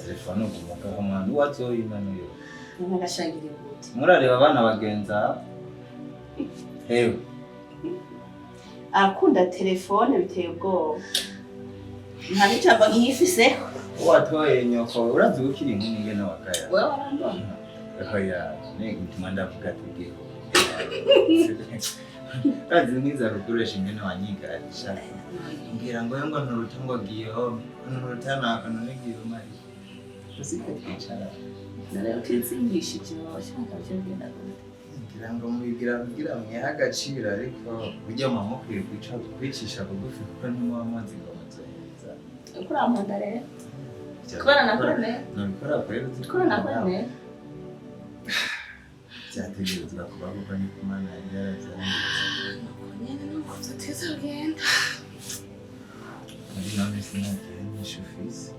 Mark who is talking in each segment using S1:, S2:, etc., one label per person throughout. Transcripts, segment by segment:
S1: telefone umugabo mwana wazoyimanuye
S2: nagashangiriye gute
S1: murareba abana bagenza hewe
S2: akunda telefone biteye ubwoba nta n'icamba nkifise
S1: watoye nyoko urazi ukiri inkumi ngene wakaya
S2: wewe warandona
S1: oya gutuma ndavuga tugiye kazi mwiza rukoresha ingene wanyigarisha ngira ngo yango nturutango giyeho nturutana none giyeho mari usika kwicara
S2: nare utsinzingishije washaka cyo ngenda gute
S1: ngira ngo mubigira mwe agaciro ariko burya mama kwiye kwicisha bugufi kuko nimo amazi ngo muzoheza
S2: kuramponda rero kubana nakorane
S1: nabikora kwera
S2: tukora nakorane
S1: cyategerezwa kuba kuko ni kumana yarazanye
S2: nyene nuko tuteza kugenda
S1: muri none sinagenda shufisi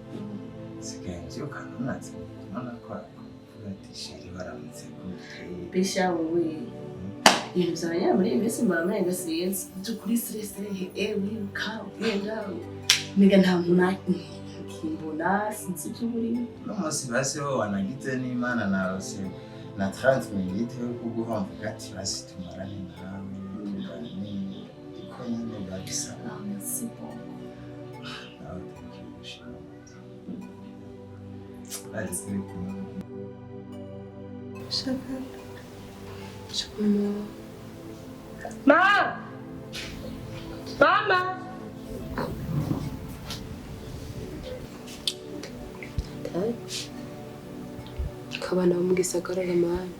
S1: sikenje ukanonatse none kwa kuratishiri baramutse gute
S2: bisha wewe ibintu byanya muri iminsi mbaramenga sinzi kuri stress ewe ka ugenda niga nta muntu kimbona sinzi cy'uburi
S1: no musi base ho wanagize n'Imana narose na 30 minutes yo kuguhomba gati basi tumarane nawe tugane iko nyine bagisa
S2: merci beaucoup
S1: nawe tukishima basi
S2: shaka
S3: Mama! Kabana mu gisagara gamana.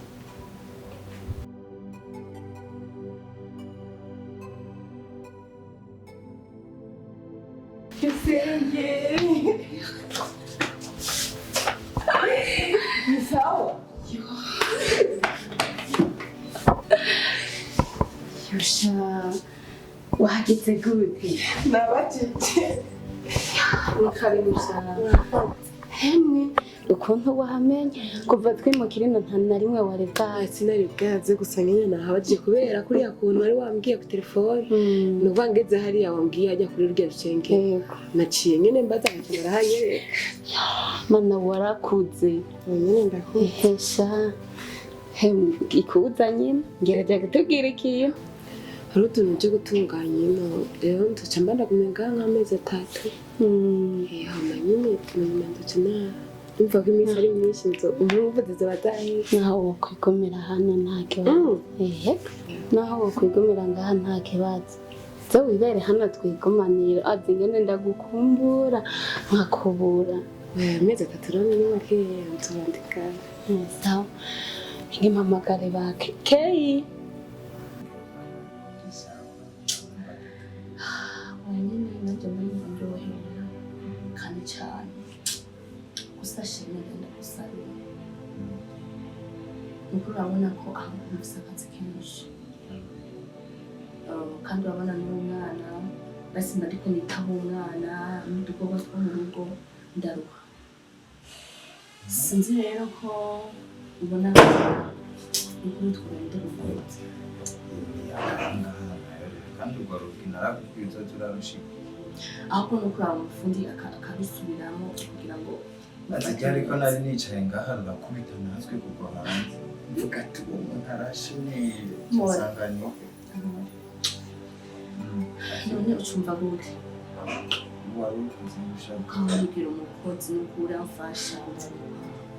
S2: Kisenge. Ni sawa? Yosha. Wahageze gute?
S3: Nabatete.
S2: Ukarimusha. Hemwe ukuntu wahamenye kuva twimukira ino nta na rimwe wari bwazi
S3: Sinari bwaze gusa nyine nahabaje kubera kuri yakuntu wari wambwiye ku telefone. Nuva ngeze hari yawambwiye ajya kuri rya rucenge. Naciye nyine mbaza akagera hanyereka.
S2: Mana warakuze.
S3: Nyine ndakuze.
S2: Hesha. Ikuza nyine ngerageje gutubwira ikiyo.
S3: Hari utuntu tujya gutunganya ino rero ntuca mbanda kumenga nk'amezi 3. Hama nyine nyuma ndacana umva ko iminsi ari myinshi nzo umuvuzi z'abadahi
S2: naho wokwigomera hano nta kibazo. Naho wokwigomera ngaha nta kibazo. Zo wibere hano twigomanira azi ngene ndagukumbura nkakubura.
S3: Amezi 3 ni make nzobandika.
S2: Sawa. Ngimpamagare bake. Kei. Nyine nabyo ndumva kandi cyane gusa shimira ndagusabira nuko urabona ko aho ufite akazi kenshi kandi urabona n'umwana basi ndiko nitaho umwana n'udukorwa two mu rugo ndaruha sinzi rero ko ubona ko ukuri twende rukoze
S1: kandi urwo rugina aragukwiza turarushika
S2: ahubwo nuko uramufundi akabisubiramo kugira ngo
S1: Nazijya ariko nari nicaye ngaha rurakubita natwe kugwa hanze mvuga ati umuntu arashe neza nsanganye
S2: none ucumva gute
S1: wari ukuze gushaka
S2: ukamubwira umukozi nuko uramfasha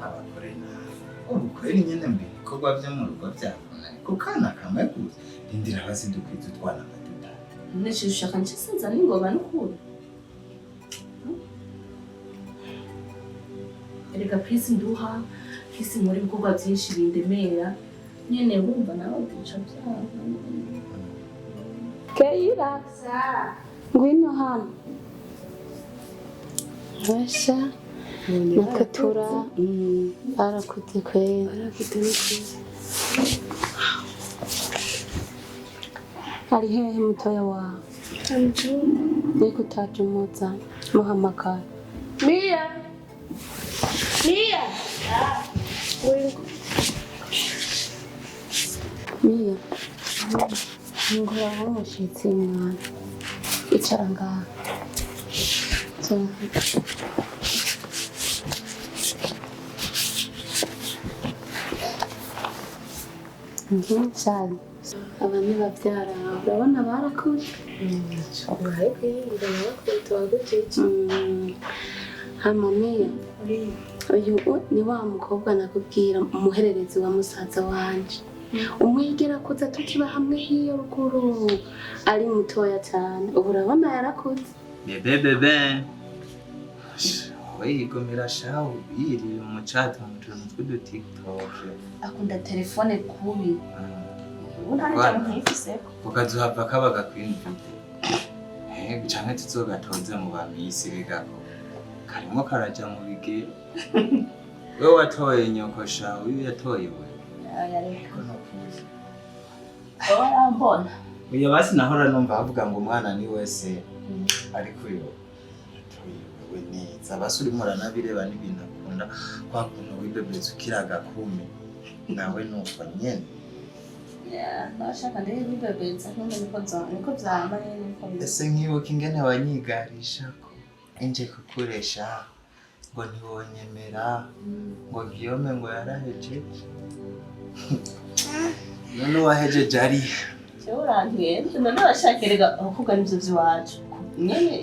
S1: abakore nawe ubukore nyine mbi ibikorwa byo mu rugo byavunanye ku kana kamwe gusa indira hasi dukwiza utwana amatunda
S2: none ushaka nshyisinza n'ingoga n'ukuri erega pisi nduha pisi muri ibikorwa byinshi bindemera nyene wumva nawe guca byanga Keira ngwino hano Basha nakatura arakuze kwe
S3: Arafite n'iki?
S2: ari hehe mutoya wawe niko utajumuza muhamagara Mia Mia ngora umushitsi mwana icara ngaha cyane abantu babyara urabona barakuze hama Mia uyu ni wa mukobwa nakubwira umuhererezi wa musaza wanje umwigera kuza tukiba hamwe hiyo ruguru ari mutoya cyane ubu urabona yarakuze
S1: bebe wigomera shaho biri mu chat mu tuntu tw'udu TikTok
S4: akunda telefone kubi unari cyane nkifiseko
S1: ukazuhava kabaga kwinvite canke tuzogatoza mu bamisi bigako karimo karaja mu bigero we watoye nyoko shaho uyu yatoye we
S4: yareka arambona
S1: uyu basi nahora numva bavuga ngo umwana ni wese ariko uyu we neza basuri muranabireba n'ibintu akunda kwa kuntu wibebetse ukiraga kumi nawe nuko nyene
S4: nashaka ndebe bibebetse niko vyama niko
S1: ese nkibuka ingene wanyigarisha ko inje kukuresha ngo ntiwonyemera ngo Guillaume ngo yarahejeje none wahejeje ari
S4: urangiye none bashakiraga abakobwa n'ivyo vyiwacu nyene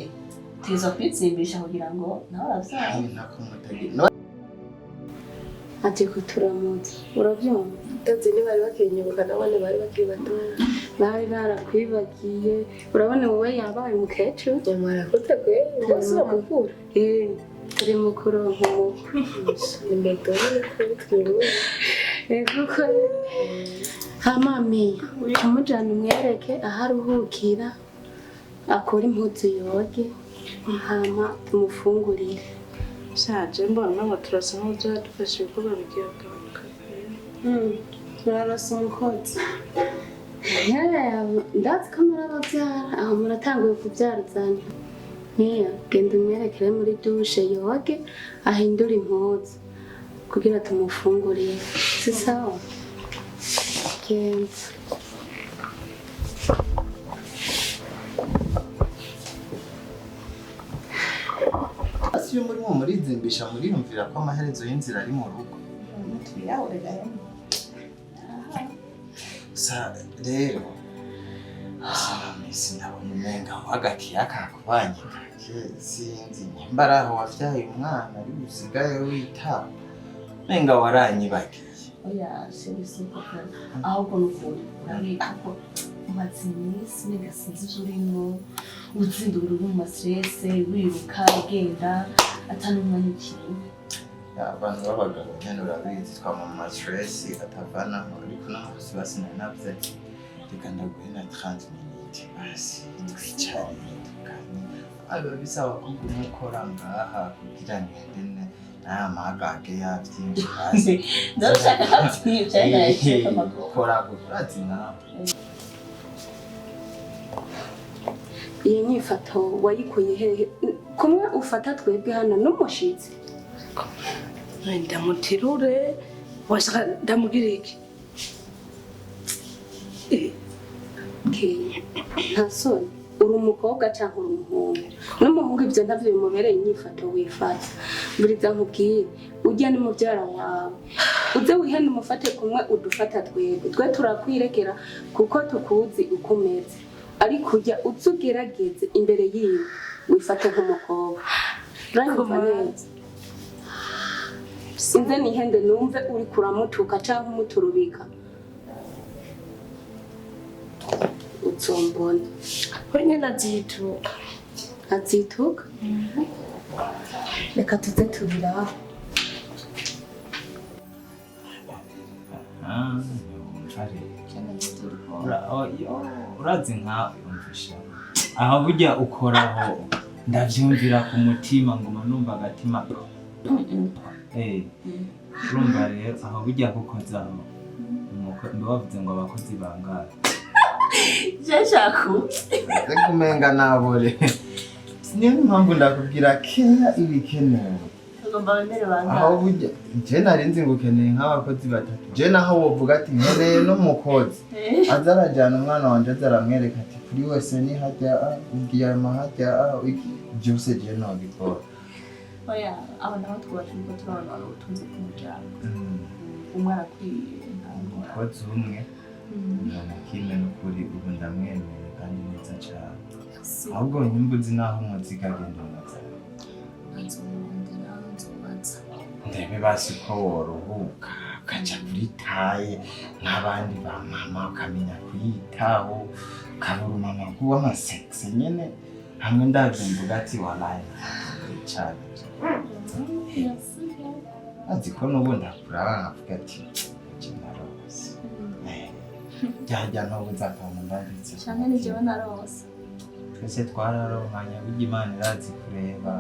S4: tiza kwitsimbisha kugira ngo nawe aravyara
S2: ati kuturamutse uravyumva
S3: ndazi ni bari bakenyebuka nabone bari bakiri bato
S2: bari barakwibagiye urabona wowe yabaye umukecuru
S3: mwarakuze kwe bose bamukura
S2: turi mukuru nk'umuku
S3: ni medoni twirwe
S2: kuko hama Mia umujana umwereke aho aruhukira akora impuzu yoge hama tumufungurire
S3: shaje mbona ngo turasa nk'uzo dufashe ibikorwa bigiye bitandukanye
S2: turarasa umukozi ndazi ko murababyara aho muratanguye kubyaruzanya Mia genda umwerekere muri dushe yoge ahindura impuzu kugira tumufungurire si sawa genda
S1: iyo murimo murizimbisha muriyumvira ko amaherezo y'inzira ari mu rugo sa rero sinamisi ndabona umenga wagakiya kakubanye sinzi nyambara aho wavyaye umwana ari usigaye witaba umenga waranyibagiye
S4: oya serisi ahubwo n'ukuri urabiko umaze iminsi n'agasinzi urimo uzindura uri mu mastress wiruka ugenda atanumwanya ikintu
S1: abantu b'abagabo nyene urabizi twama mu mastress atavanaho ariko n'amusi basinari navuze ati reka ndaguhe na 30 minutes basi twicare tukanye aba bisaba kuguma ukora ngaha kugira ngende n'amagage yavyinshi basi
S4: ndashaka havyinshi
S1: kora kurazi nawe
S2: iyi nyifato wayikuye hehe kumwe ufata twebwe hano n'umushitsi
S3: ndamutirure washaka ndamubwira iki
S2: nta soni uri umukobwa cyangwa uri umuhungu n'umuhungu ibyo ntavyo bimubereye inyifato wifata buriza nkubwire ujya ni mubyara wawe uze wihene umufate kumwe udufata twebwe twe turakwirekera kuko tukuzi uko umeze ariko ujya ugerageze imbere yiwe wifate nk'umukobwa uranyumva neza sinze nihende numve uri kuramutuka cyangwa umuturubika utsombona
S3: wenye nazituka
S2: azituka reka tuze tubiraho
S1: urazi nkawe umfasha aho burya ukoraho ndavyumvira ku mutima ngoma numva agatima urumva rero aho burya kukozaho bavuze ngo abakozi bangahe
S4: Shashaku.
S1: kumenga nabore niyo mpamvu ndakubwira kera ibikenewe
S4: Ugomba wemere banga.
S1: aho burya je narinzi ngo ukeneye nk'abakozi batatu je naho wovuga ati nkeneye n'umukozi azarajyana umwana wanje azaramwereka ati kuri wese ni hajya ugiye amahajya byose je nabikora
S4: Oya, aba nabo twubaka ibigo turabona ubutunzi bw'umuryango. Umwe arakwiye ntabwo.
S1: umukozi umwe umuntu akime n'ukuri ubu ndamwemeye kandi neza cyane ahubwo nyimbuzi naho umuziga agenda umazana ndebe basi ko worohuka ukaja kuri taye nk'abandi ba mama ukamenya kuyitaho ukabura umama w'amasexe nyene hamwe ndazumvuga ati walayi cyane azi ko n'ubu ndakuraba nkavuga ati narose byajya n'ubu nzakabona mbanditse
S4: Cyane ni jewe narose.
S1: twese twararonkanye burya Imana irazi kureba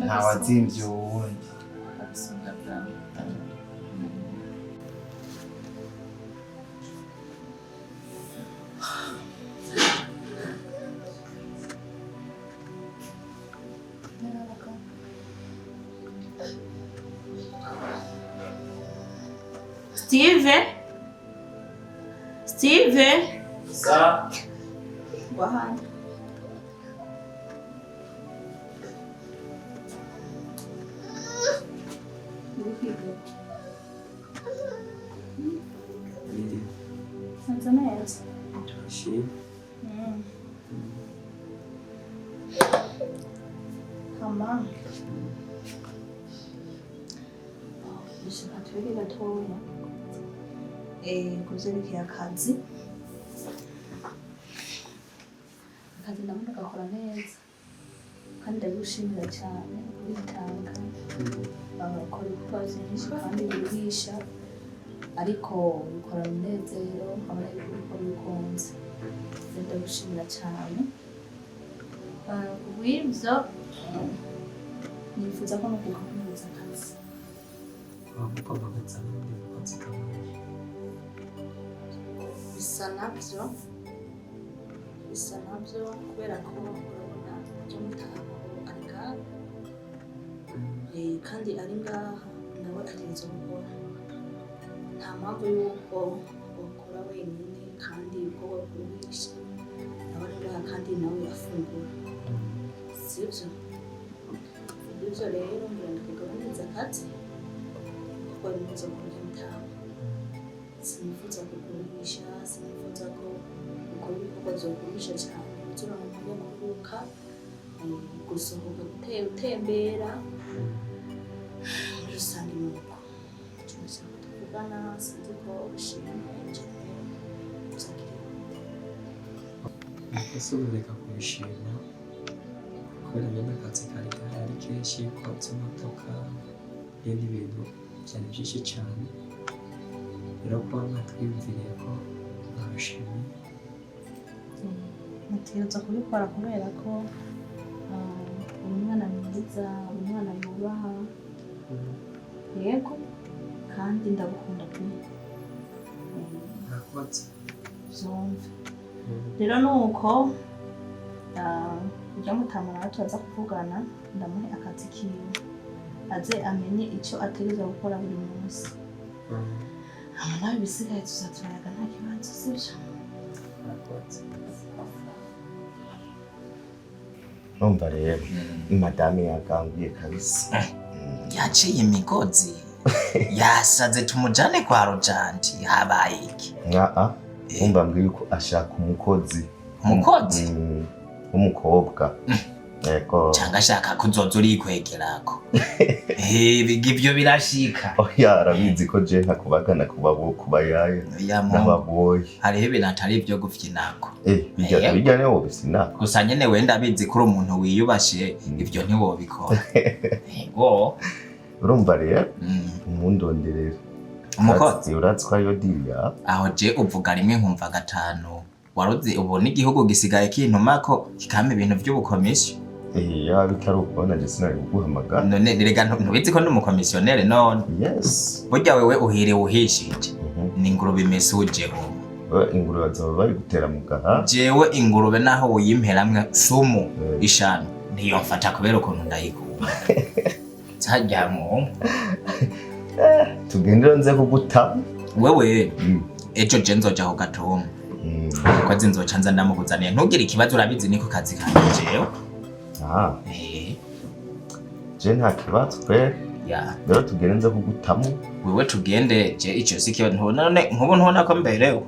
S1: ntawazimvye uwundi
S4: Abisumba bwawe. Stiven? Stiven?
S1: sa
S4: Wahanda. Sanza neza. Hama. Bishaka twege gatoya. Kuvyerekeye akazi. Akazi ndabona gakora neza. Kandi ndagushimira cyane kubitanga. Bakora ibikorwa byinshi kandi bigisha. Ariko bikora umunezero nkabona yuko bikora bikunze. Ndagushimira cyane. Kubw'ibyo nifuza ko no kugakomeza akazi. Bisa nabyo kubera ko urabona ibyo mutaha arika kandi ari ngaha nawe ategereza gukora. Nta mpamvu y'uko wakora wenyine kandi ibikorwa byinshi nawe ari ngaha kandi nawe afungura sibyo. Ibyo rero ngira ngo kugabaniriza akazi kuko ari neza kurya mutaha. Sinifuza kugurisha, sinifuza ko ukora ibikorwa byo kugurisha cyane kugira ngo ujye kuruhuka, gusohoka gutembera muri rusange nuko cyose tuvugana sinzi ko ushimye cyane
S5: ese ureka kubishima kubera nyine akazi kari gahari kenshi kotsa imodoka n'ibindi bintu byari byinshi cyane rero kuba mwatwiyumviriye ko mwabishimiye
S4: nategereza kubikora kubera ko uri umwana mwiza, uri umwana yubaha yego kandi ndagukunda pe
S5: murakoze
S4: byumve. Rero nuko ujya mutamara tuza kuvugana ndamuhe akazi kiwe aze amenye icyo ategereza gukora buri munsi. Nawe bisigaye tuzaturaga nta kibazo sibyo.
S5: murakoze
S6: Numva rero madame yaganguye kabisa
S1: yaciye imigozi yasaze tumujane kwa Rojanti habaye iki
S6: numva mbwira yuko ashaka umukozi w'umukobwa yego
S1: cyangwa ashaka kuzoza urikwegerako ibyo birashika
S6: oya arabizi ko je ntakubagana kuba yaya n'ababoyi
S1: hariho ibintu atari ibyo gufyinako
S6: bijya niwo bisinako
S1: gusa nyene wenda abizi kuri umuntu wiyubashe ibyo ntiwobikora yego
S6: urumva rero umundonderera
S1: umukozi
S6: urazi ko ariyo diriya
S1: aho je uvuga rimwe nkumva gatanu waruzi ubu n'igihugu gisigaye kintumako kikama ibintu by'ubukomisyo
S6: yaba bitari ukubona je sinari kuguhamagara
S1: none rega ntubizi ko ndi umukomisiyonere none
S6: yes
S1: burya wewe uhiriwe uhishije ni ingurube imesujeho
S6: ingurube bazoba bari gutera mu gaha.
S1: Jewe ingurube naho uyimperamwe sumu ishanu ndiyo mfata kubera ukuntu ndayikunda. Tajyamo.
S6: Tugendera nze kuguta.
S1: Wewe ejo je nzoja ku Gatomo. Ko nzoca nza ndamukuzaniye ntugire ikibazo urabizi niko kazi kanje jewe.
S6: Je nta kibazo pe.
S1: Ya.
S6: Rero tugende nze kugutamo.
S1: Wewe tugende je ico sikiba none nkubu ntona ko mbereho.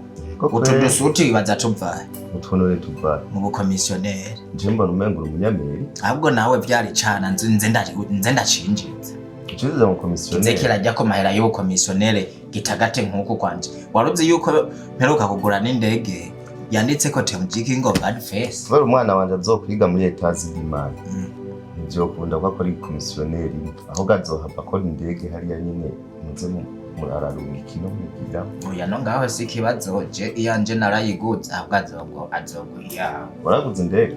S1: Utudusuti baza tuvaye.
S6: Utunone tuvaye.
S1: Mu bukomisiyoneri.
S6: Je mbona umengo umunyameri.
S1: Ahubwo nawe byari cana nze ndacinjiza.
S6: Ucuza mu komisiyoneri.
S1: Nze kirajya ko mahera y'ubukomisiyoneri gitagate nkuko kwanje. Waruzi yuko mperuka kugura n'indege yanditse ko King of Bad Face.
S6: Wari umwana wanje azokwiga muri etazi y'Imana. Nivyo kunda ko akora komisiyoneri aho gazohava akora indege hariya nyine muze murararunga ikino mwigira.
S1: Oya no ngaho si kibazo je iyanje narayiguza ahubwo azoguya.
S6: Waraguze indege?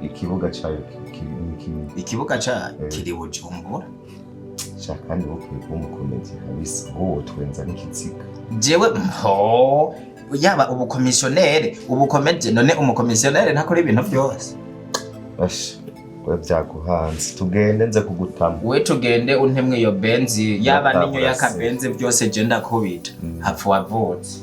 S1: Ikibuga
S6: cayo
S1: ikibuga ca kiri Bujumbura.
S6: Kandi bukwiye kumukomeza kabisa uwo twenza n'ikiziga.
S1: Jewe yaba ubukomeje none umukomisiyoneri ntakora ibintu byose.
S6: We vyaguhanze tugende nze kugutama.
S1: We tugende untemwe iyo benzi yaba ninyo yakabenzi byose je ndakubita hapfu wavutse.